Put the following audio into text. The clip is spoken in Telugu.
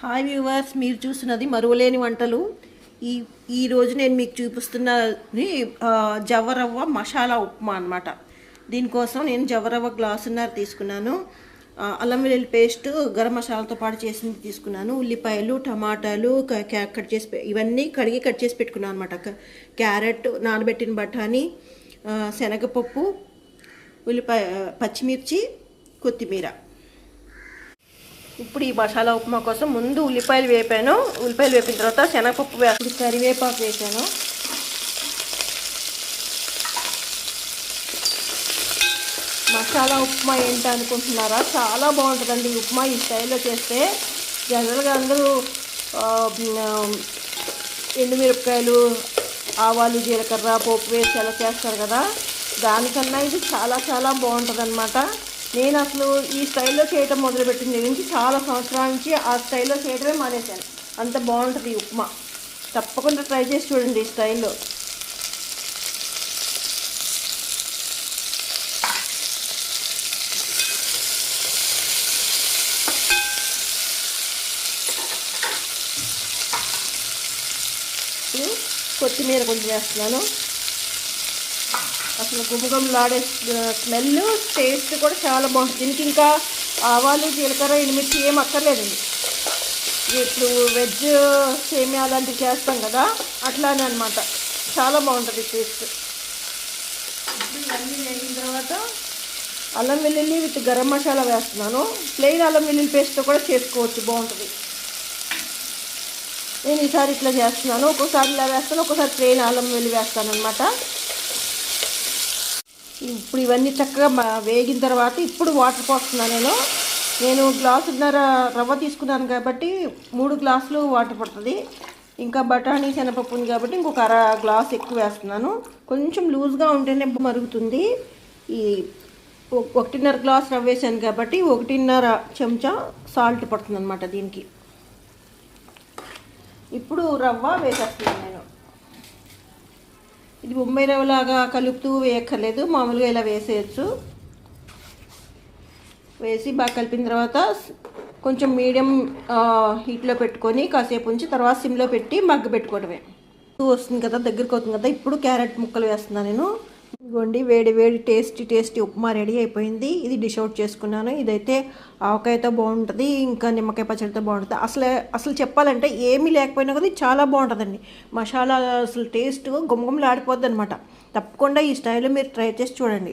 హాయ్ వ్యూవర్స్, మీరు చూస్తున్నది మరువలేని వంటలు. ఈ ఈరోజు నేను మీకు చూపిస్తున్నది జవరవ్వ మసాలా ఉప్మా అనమాట. దీనికోసం నేను జవరవ్వ గ్లాసున్నర తీసుకున్నాను. అల్లం వెల్లుల్లి పేస్ట్, గరం మసాలాతో పాటు చేసింది తీసుకున్నాను. ఉల్లిపాయలు, టమాటాలు కట్ చేసి ఇవన్నీ కడిగి కట్ చేసి పెట్టుకున్నాను అనమాట. క్యారెట్, నానబెట్టిన బఠానీ, శనగపప్పు, ఉల్లిపాయ, పచ్చిమిర్చి, కొత్తిమీర. ఇప్పుడు ఈ మసాలా ఉప్మా కోసం ముందు ఉల్లిపాయలు వేపాను. ఉల్లిపాయలు వేపిన తర్వాత శనగపప్పు వేసి కరివేపాకు వేసాను. మసాలా ఉప్మా ఏంటి అనుకుంటున్నారా? చాలా బాగుంటుందండి ఉప్మా ఈ స్టైల్లో చేస్తే. జనరల్గా అందరూ ఎండుమిరపకాయలు, ఆవాలు, జీలకర్ర, పోపు వేసి అలా చేస్తారు కదా. దానికన్నా ఇది చాలా చాలా బాగుంటుంది అనమాట. నేను అసలు ఈ స్టైల్లో చేయటం మొదలుపెట్టిన దగ్గర నుంచి చాలా సంవత్సరాల నుంచి ఆ స్టైల్లో చేయడమే మానేశాను. అంత బాగుంటుంది ఉప్మా. తప్పకుండా ట్రై చేసి చూడండి ఈ స్టైల్లో. కొత్తిమీర కొంచెం వేస్తున్నాను. అసలు గుమగుమలాడే స్మెల్, టేస్ట్ కూడా చాలా బాగుంటుంది. దీనికి ఇంకా ఆవాలు, జీలకర్ర, ఎండుమిర్చి ఏం అక్కర్లేదండి. ఇప్పుడు వెజ్ సేమియా అలాంటివి చేస్తాం కదా, అట్లానే అనమాట. చాలా బాగుంటుంది టేస్ట్. ఇప్పుడు ఇవన్నీ వేగిన తర్వాత అల్లం వెల్లుల్లి విత్ గరం మసాలా వేస్తున్నాను. ప్లెయిన్ అల్లం వెల్లుల్లి పేస్ట్తో కూడా చేసుకోవచ్చు, బాగుంటుంది. నేను ఈసారి ఇట్లా చేస్తున్నాను. ఒక్కోసారి ఇలా వేస్తాను, ఒక్కోసారి ప్లెయిన్ అల్లం వెల్లుల్లి వేస్తాను అనమాట. ఇప్పుడు ఇవన్నీ చక్కగా వేగిన తర్వాత ఇప్పుడు వాటర్ పోస్తున్నాను. నేను గ్లాసున్నర రవ్వ తీసుకున్నాను కాబట్టి 3 గ్లాసులు వాటర్ పడుతుంది. ఇంకా బఠానీ, శనగపప్పు ఉంది కాబట్టి ఇంకొక గ్లాస్ ఎక్కువ వేస్తున్నాను. కొంచెం లూజ్గా ఉంటేనే మరుగుతుంది. ఈ 1.5 గ్లాస్ రవ్వ వేసాను కాబట్టి 1.5 చెంచా సాల్ట్ పడుతుంది అనమాట దీనికి. ఇప్పుడు రవ్వ వేసేస్తున్నాను నేను. ఇది బొంబాయి రవ్వలాగా కలుపుతూ వేయక్కర్లేదు, మామూలుగా ఇలా వేసేయచ్చు. వేసి బాగా కలిపిన తర్వాత కొంచెం మీడియం హీట్లో పెట్టుకొని కాసేపు ఉంచి తర్వాత సిమ్లో పెట్టి మగ్గ పెట్టుకోవడమే. వస్తుంది కదా, దగ్గరికి అవుతుంది కదా. ఇప్పుడు క్యారెట్ ముక్కలు వేస్తున్నాను నేను. ఇదిగోండి, వేడి వేడి టేస్టీ ఉప్మా రెడీ అయిపోయింది. ఇది డిష్ అవుట్ చేసుకున్నాను. ఇదైతే ఆవకాయతో బాగుంటుంది, ఇంకా నిమ్మకాయ పచ్చడితో బాగుంటుంది. అసలు చెప్పాలంటే ఏమీ లేకపోయినా కూడా చాలా బాగుంటుందండి. మసాలా అసలు టేస్ట్ గుమగుమలాడిపోద్ది అనమాట. తప్పకుండా ఈ స్టైల్లో మీరు ట్రై చేసి చూడండి.